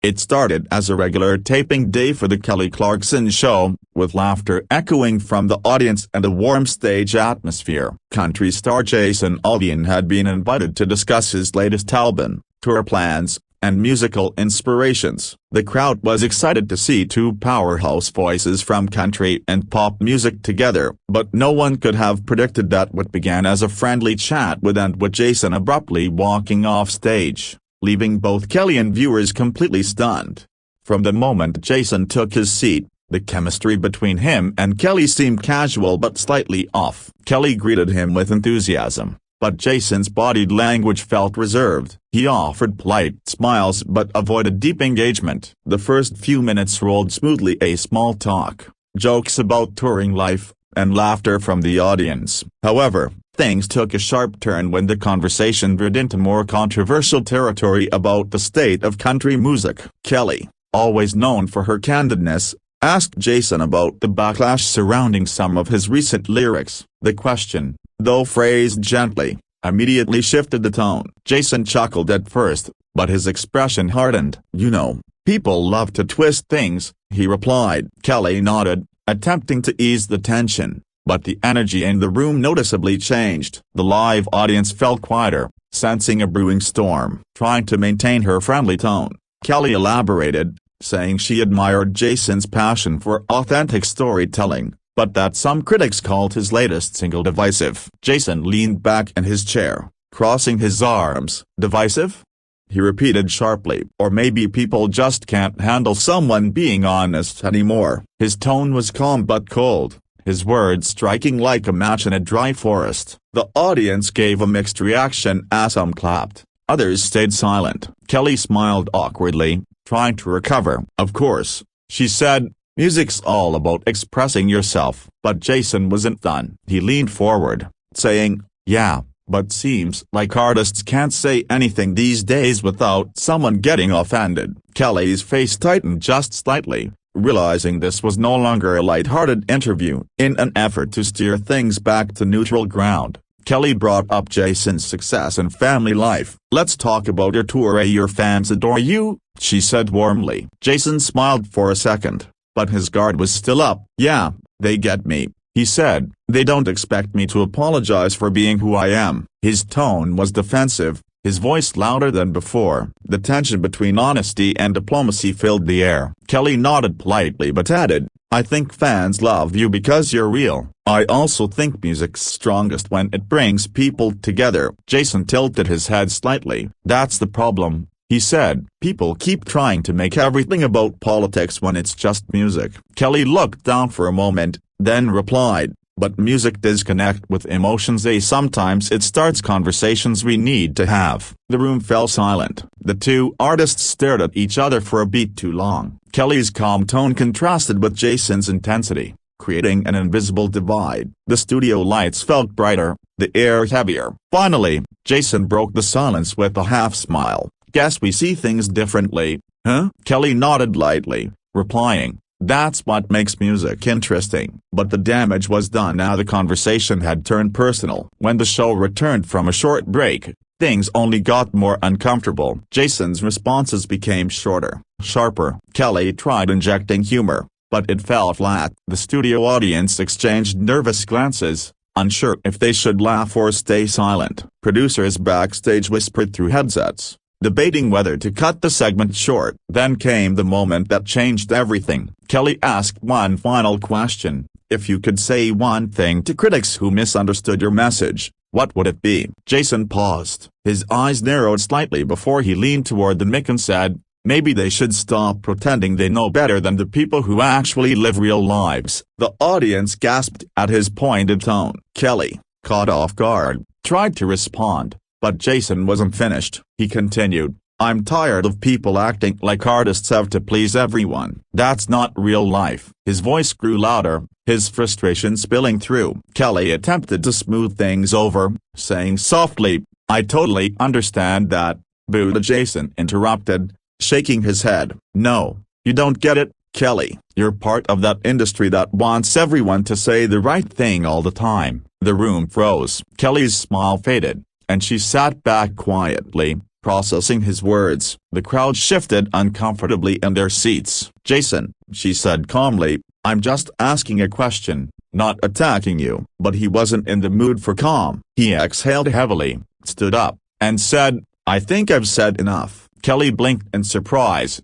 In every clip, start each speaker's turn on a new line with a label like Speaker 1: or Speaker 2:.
Speaker 1: It started as a regular taping day for the Kelly Clarkson Show, with laughter echoing from the audience and a warm stage atmosphere. Country star Jason Aldean had been invited to discuss his latest album, tour plans, and musical inspirations. The crowd was excited to see two powerhouse voices from country and pop music together, but no one could have predicted that what began as a friendly chat would end with Jason abruptly walking off stage, leaving both Kelly and viewers completely stunned. From the moment Jason took his seat, the chemistry between him and Kelly seemed casual but slightly off. Kelly greeted him with enthusiasm, but Jason's body language felt reserved. He offered polite smiles but avoided deep engagement. The first few minutes rolled smoothly, a small talk, jokes about touring life, and laughter from the audience. However, things took a sharp turn when the conversation veered into more controversial territory about the state of country music. Kelly, always known for her candidness, asked Jason about the backlash surrounding some of his recent lyrics. The question, though phrased gently, immediately shifted the tone. Jason chuckled at first, but his expression hardened. "You know, people love to twist things," he replied. Kelly nodded, attempting to ease the tension, but the energy in the room noticeably changed. The live audience felt quieter, sensing a brewing storm. Trying to maintain her friendly tone, Kelly elaborated, saying she admired Jason's passion for authentic storytelling, but that some critics called his latest single divisive. Jason leaned back in his chair, crossing his arms. "Divisive?" he repeated sharply. "Or maybe people just can't handle someone being honest anymore." His tone was calm but cold, his words striking like a match in a dry forest. The audience gave a mixed reaction as some clapped, others stayed silent. Kelly smiled awkwardly, trying to recover. "Of course," she said, "music's all about expressing yourself." But Jason wasn't done. He leaned forward, saying, "Yeah, but seems like artists can't say anything these days without someone getting offended." Kelly's face tightened just slightly, realizing this was no longer a light-hearted interview. In an effort to steer things back to neutral ground, Kelly brought up Jason's success and family life. "Let's talk about your tour. Your fans adore you," she said warmly. Jason smiled for a second, but his guard was still up. "Yeah, they get me," he said. "They don't expect me to apologize for being who I am." His tone was defensive, his voice louder than before. The tension between honesty and diplomacy filled the air. Kelly nodded politely but added, "I think fans love you because you're real. I also think music's strongest when it brings people together." Jason tilted his head slightly. "That's the problem," he said. "People keep trying to make everything about politics when it's just music." Kelly looked down for a moment, then replied, "But music does connect with emotions. Sometimes it starts conversations we need to have." The room fell silent. The two artists stared at each other for a beat too long. Kelly's calm tone contrasted with Jason's intensity, creating an invisible divide. The studio lights felt brighter, the air heavier. Finally, Jason broke the silence with a half-smile. "Guess we see things differently, huh?" Kelly nodded lightly, replying, "That's what makes music interesting." But the damage was done. Now the conversation had turned personal. When the show returned from a short break, things only got more uncomfortable. Jason's responses became shorter, sharper. Kelly tried injecting humor, but it fell flat. The studio audience exchanged nervous glances, unsure if they should laugh or stay silent. Producers backstage whispered through headsets, debating whether to cut the segment short. Then came the moment that changed everything. Kelly asked one final question: "If you could say one thing to critics who misunderstood your message, what would it be?" Jason paused. His eyes narrowed slightly before he leaned toward the mic and said, "Maybe they should stop pretending they know better than the people who actually live real lives." The audience gasped at his pointed tone. Kelly, caught off guard, tried to respond, but Jason wasn't finished. He continued, "I'm tired of people acting like artists have to please everyone. That's not real life." His voice grew louder, his frustration spilling through. Kelly attempted to smooth things over, saying softly, "I totally understand that." "Boo!" Jason interrupted, shaking his head. "No, you don't get it, Kelly. You're part of that industry that wants everyone to say the right thing all the time." The room froze. Kelly's smile faded, and she sat back quietly, processing his words. The crowd shifted uncomfortably in their seats. "Jason," she said calmly, "I'm just asking a question, not attacking you." But he wasn't in the mood for calm. He exhaled heavily, stood up, and said, "I think I've said enough." Kelly blinked in surprise.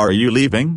Speaker 1: "Are you leaving?"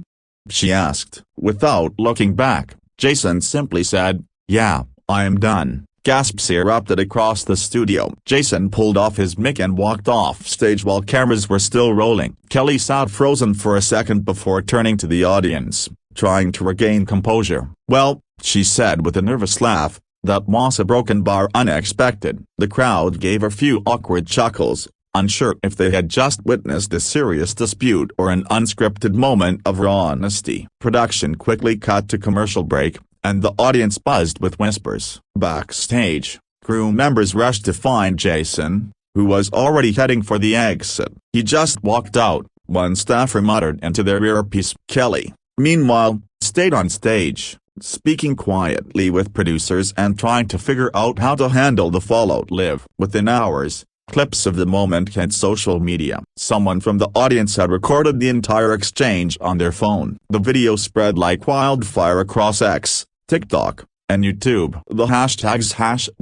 Speaker 1: she asked. Without looking back, Jason simply said, "Yeah, I am done." Gasps erupted across the studio. Jason pulled off his mic and walked off stage while cameras were still rolling. Kelly sat frozen for a second before turning to the audience, trying to regain composure. "Well," she said with a nervous laugh, "that was a broken bar, unexpected." The crowd gave a few awkward chuckles, unsure if they had just witnessed a serious dispute or an unscripted moment of raw honesty. Production quickly cut to commercial break, and the audience buzzed with whispers. Backstage, crew members rushed to find Jason, who was already heading for the exit. "He just walked out," one staffer muttered into their earpiece. Kelly, meanwhile, stayed on stage, speaking quietly with producers and trying to figure out how to handle the fallout. Within hours, clips of the moment hit social media. Someone from the audience had recorded the entire exchange on their phone. The video spread like wildfire across X, TikTok, and YouTube. The hashtags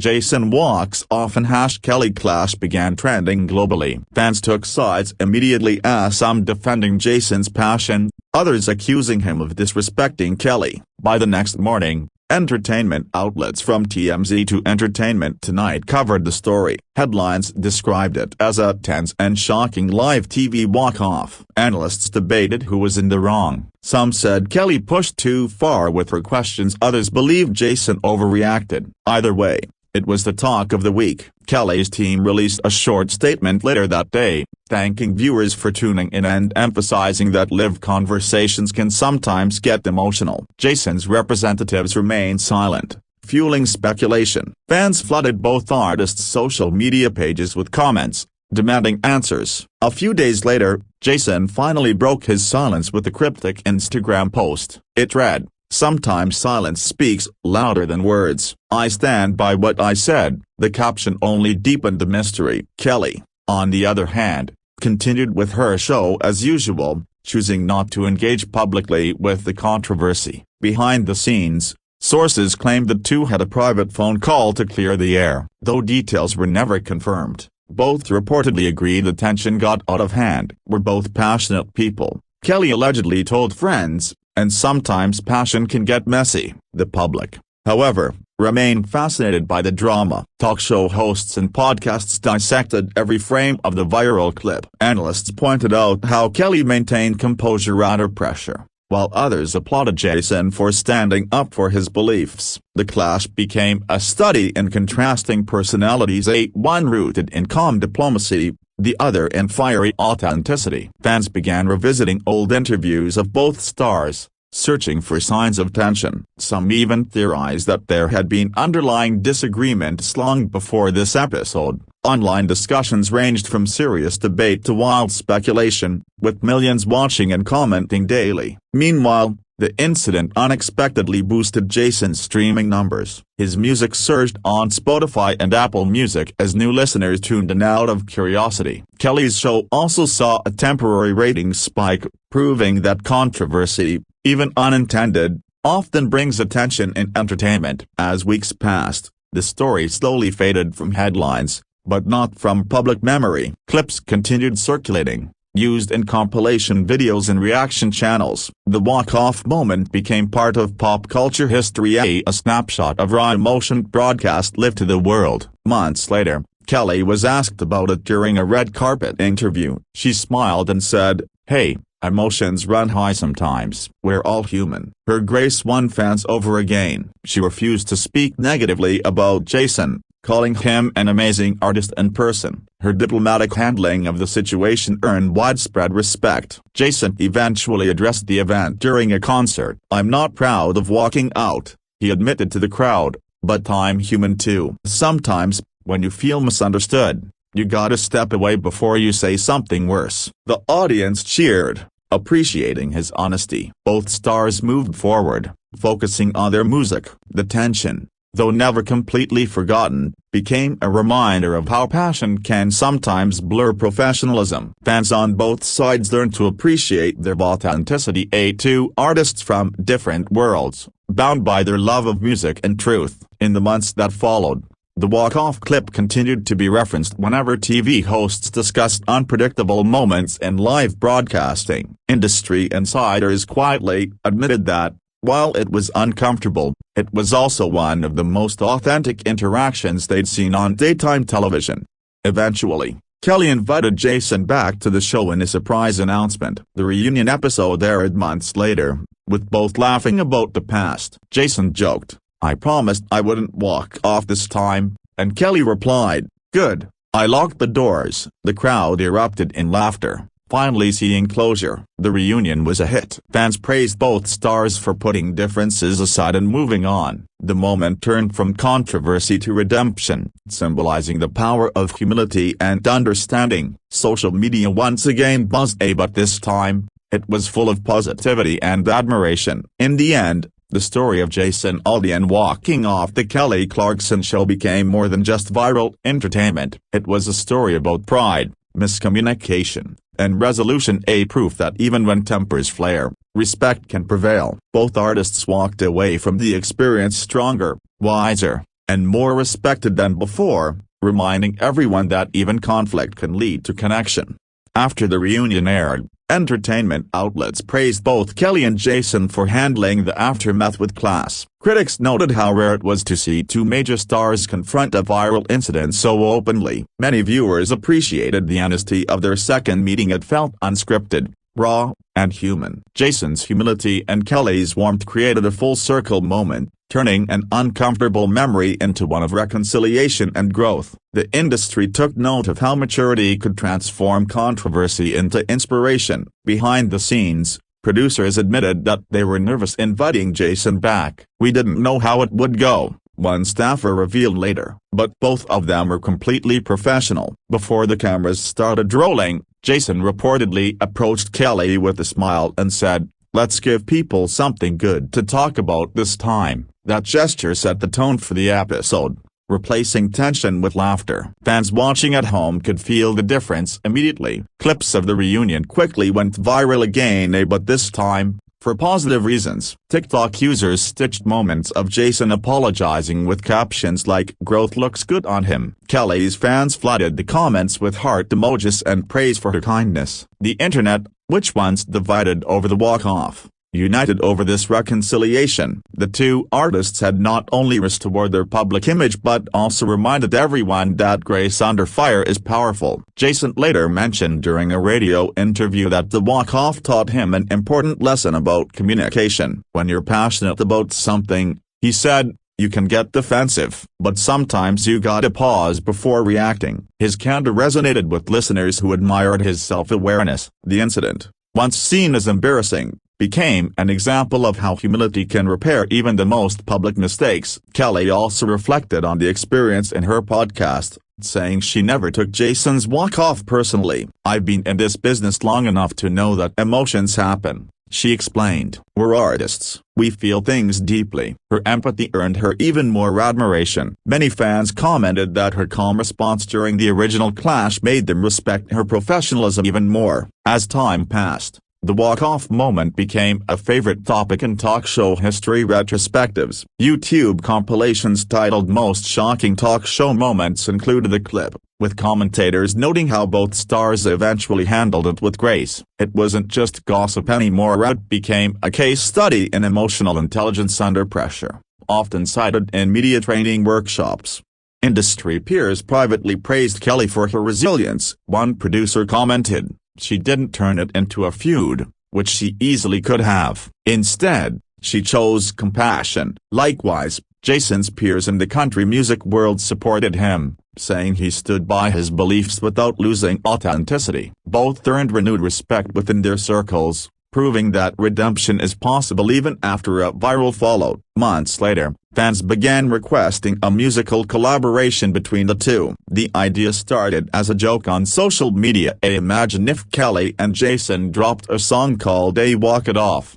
Speaker 1: #JasonWalksOff and #KellyClash began trending globally. Fans took sides immediately, as some defending Jason's passion, others accusing him of disrespecting Kelly. By the next morning, entertainment outlets from TMZ to Entertainment Tonight covered the story. Headlines described it as a tense and shocking live TV walk-off. Analysts debated who was in the wrong. Some said Kelly pushed too far with her questions, others believed Jason overreacted. Either way, it was the talk of the week. Kelly's team released a short statement later that day, thanking viewers for tuning in and emphasizing that live conversations can sometimes get emotional. Jason's representatives remained silent, fueling speculation. Fans flooded both artists' social media pages with comments, demanding answers. A few days later, Jason finally broke his silence with a cryptic Instagram post. It read, "Sometimes silence speaks louder than words. I stand by what I said." The caption only deepened the mystery. Kelly, on the other hand, continued with her show as usual, choosing not to engage publicly with the controversy. Behind the scenes, sources claimed the two had a private phone call to clear the air. Though details were never confirmed, both reportedly agreed the tension got out of hand. "We're both passionate people," Kelly allegedly told friends, "and sometimes passion can get messy." The public, however, remained fascinated by the drama. Talk show hosts and podcasts dissected every frame of the viral clip. Analysts pointed out how Kelly maintained composure under pressure, while others applauded Jason for standing up for his beliefs. The clash became a study in contrasting personalities, one rooted in calm diplomacy, the other in fiery authenticity. Fans began revisiting old interviews of both stars, searching for signs of tension. Some even theorized that there had been underlying disagreements long before this episode. Online discussions ranged from serious debate to wild speculation, with millions watching and commenting daily. Meanwhile, the incident unexpectedly boosted Jason's streaming numbers. His music surged on Spotify and Apple Music as new listeners tuned in out of curiosity. Kelly's show also saw a temporary ratings spike, proving that controversy, even unintended, often brings attention in entertainment. As weeks passed, the story slowly faded from headlines, but not from public memory. Clips continued circulating, used in compilation videos and reaction channels. The walk-off moment became part of pop culture history, a snapshot of raw emotion broadcast live to the world. Months later, Kelly was asked about it during a red carpet interview. She smiled and said, "Hey, emotions run high sometimes. We're all human." Her grace won fans over again. She refused to speak negatively about Jason, calling him an amazing artist and person. Her diplomatic handling of the situation earned widespread respect. Jason eventually addressed the event during a concert. "I'm not proud of walking out," he admitted to the crowd, "but I'm human too. Sometimes, when you feel misunderstood, you gotta step away before you say something worse." The audience cheered, appreciating his honesty. Both stars moved forward, focusing on their music. The tension, though never completely forgotten, became a reminder of how passion can sometimes blur professionalism. Fans on both sides learned to appreciate their authenticity. Two artists from different worlds, bound by their love of music and truth. In the months that followed, the walk-off clip continued to be referenced whenever TV hosts discussed unpredictable moments in live broadcasting. Industry insiders quietly admitted that, while it was uncomfortable, it was also one of the most authentic interactions they'd seen on daytime television. Eventually, Kelly invited Jason back to the show in a surprise announcement. The reunion episode aired months later, with both laughing about the past. Jason joked, "I promised I wouldn't walk off this time," and Kelly replied, "Good, I locked the doors." The crowd erupted in laughter, finally seeing closure. The reunion was a hit. Fans praised both stars for putting differences aside and moving on. The moment turned from controversy to redemption, symbolizing the power of humility and understanding. Social media once again buzzed, but this time, it was full of positivity and admiration. In the end, the story of Jason Aldean walking off the Kelly Clarkson Show became more than just viral entertainment. It was a story about pride, miscommunication, and resolution, a proof that even when tempers flare, respect can prevail. Both artists walked away from the experience stronger, wiser, and more respected than before, reminding everyone that even conflict can lead to connection. After the reunion aired, entertainment outlets praised both Kelly and Jason for handling the aftermath with class. Critics noted how rare it was to see two major stars confront a viral incident so openly. Many viewers appreciated the honesty of their second meeting. It felt unscripted, raw, and human. Jason's humility and Kelly's warmth created a full-circle moment, turning an uncomfortable memory into one of reconciliation and growth. The industry took note of how maturity could transform controversy into inspiration. Behind the scenes, producers admitted that they were nervous inviting Jason back. "We didn't know how it would go," one staffer revealed later, but both of them were completely professional. Before the cameras started rolling, Jason reportedly approached Kelly with a smile and said, "Let's give people something good to talk about this time." That gesture set the tone for the episode, replacing tension with laughter. Fans watching at home could feel the difference immediately. Clips of the reunion quickly went viral again, but this time, for positive reasons. TikTok users stitched moments of Jason apologizing with captions like, "Growth looks good on him." Kelly's fans flooded the comments with heart emojis and praise for her kindness. The internet, which once divided over the walk-off, united over this reconciliation. The two artists had not only restored their public image but also reminded everyone that grace under fire is powerful. Jason later mentioned during a radio interview that the walk-off taught him an important lesson about communication. "When you're passionate about something," he said, "you can get defensive, but sometimes you gotta pause before reacting." His candor resonated with listeners who admired his self-awareness. The incident, once seen as embarrassing, became an example of how humility can repair even the most public mistakes. Kelly also reflected on the experience in her podcast, saying she never took Jason's walk-off personally. "I've been in this business long enough to know that emotions happen," she explained. "We're artists. We feel things deeply." Her empathy earned her even more admiration. Many fans commented that her calm response during the original clash made them respect her professionalism even more. As time passed, the walk-off moment became a favorite topic in talk show history retrospectives. YouTube compilations titled Most Shocking Talk Show Moments included a clip, with commentators noting how both stars eventually handled it with grace. It wasn't just gossip anymore, it became a case study in emotional intelligence under pressure, often cited in media training workshops. Industry peers privately praised Kelly for her resilience. One producer commented, "She didn't turn it into a feud, which she easily could have. Instead, she chose compassion." Likewise, Jason's peers in the country music world supported him, saying he stood by his beliefs without losing authenticity. Both earned renewed respect within their circles, proving that redemption is possible even after a viral fallout. Months later, fans began requesting a musical collaboration between the two. The idea started as a joke on social media. Imagine if Kelly and Jason dropped a song called Walk It Off.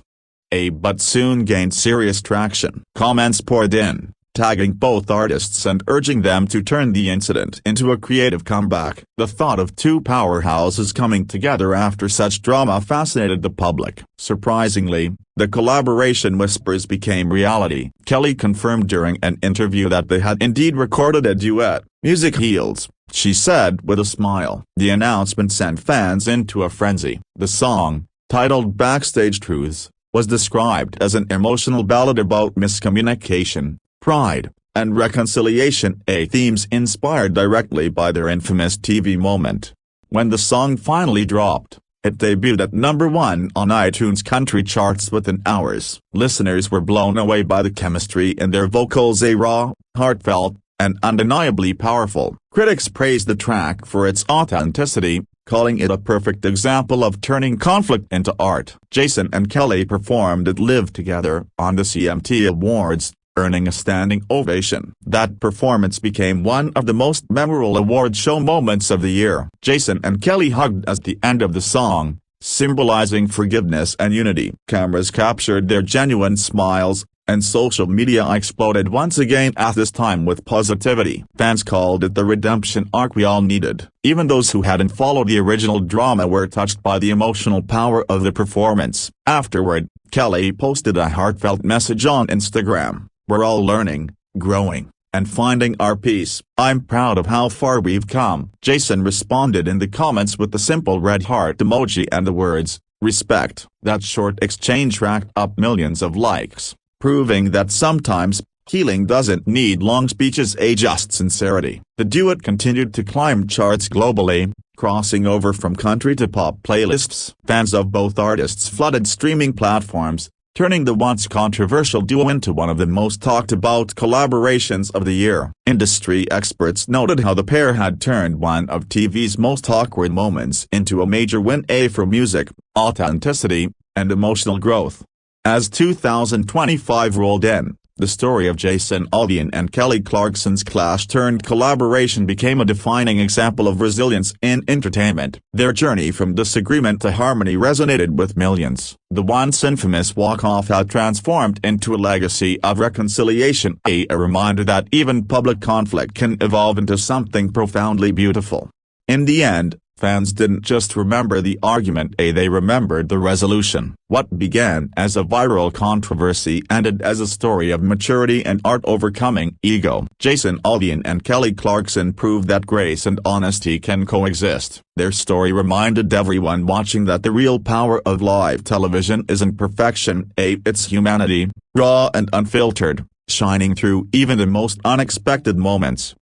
Speaker 1: But soon gained serious traction. Comments poured in, tagging both artists and urging them to turn the incident into a creative comeback. The thought of two powerhouses coming together after such drama fascinated the public. Surprisingly, the collaboration whispers became reality. Kelly confirmed during an interview that they had indeed recorded a duet. "Music heals," she said with a smile. The announcement sent fans into a frenzy. The song, titled Backstage Truths, was described as an emotional ballad about miscommunication, pride, and reconciliation, themes inspired directly by their infamous TV moment. When the song finally dropped, it debuted at #1 on iTunes country charts within hours. Listeners were blown away by the chemistry in their vocals, raw, heartfelt, and undeniably powerful. Critics praised the track for its authenticity, calling it a perfect example of turning conflict into art. Jason and Kelly performed it live together on the CMT Awards, earning a standing ovation. That performance became one of the most memorable award show moments of the year. Jason and Kelly hugged at the end of the song, symbolizing forgiveness and unity. Cameras captured their genuine smiles, and social media exploded once again at this time with positivity. Fans called it the redemption arc we all needed. Even those who hadn't followed the original drama were touched by the emotional power of the performance. Afterward, Kelly posted a heartfelt message on Instagram. "We're all learning, growing, and finding our peace. I'm proud of how far we've come." Jason responded in the comments with the simple red heart emoji and the words, "Respect." That short exchange racked up millions of likes, proving that sometimes, healing doesn't need long speeches, just sincerity. The duet continued to climb charts globally, crossing over from country to pop playlists. Fans of both artists flooded streaming platforms, turning the once controversial duo into one of the most talked about collaborations of the year. Industry experts noted how the pair had turned one of TV's most awkward moments into a major win for music, authenticity, and emotional growth. As 2025 rolled in, the story of Jason Aldean and Kelly Clarkson's clash-turned-collaboration became a defining example of resilience in entertainment. Their journey from disagreement to harmony resonated with millions. The once infamous walk-off had transformed into a legacy of reconciliation, a reminder that even public conflict can evolve into something profoundly beautiful. In the end, fans didn't just remember the argument, they remembered the resolution. What began as a viral controversy ended as a story of maturity and art overcoming ego. Jason Aldean and Kelly Clarkson proved that grace and honesty can coexist. Their story reminded everyone watching that the real power of live television isn't perfection, it's humanity, raw and unfiltered, shining through even the most unexpected moments.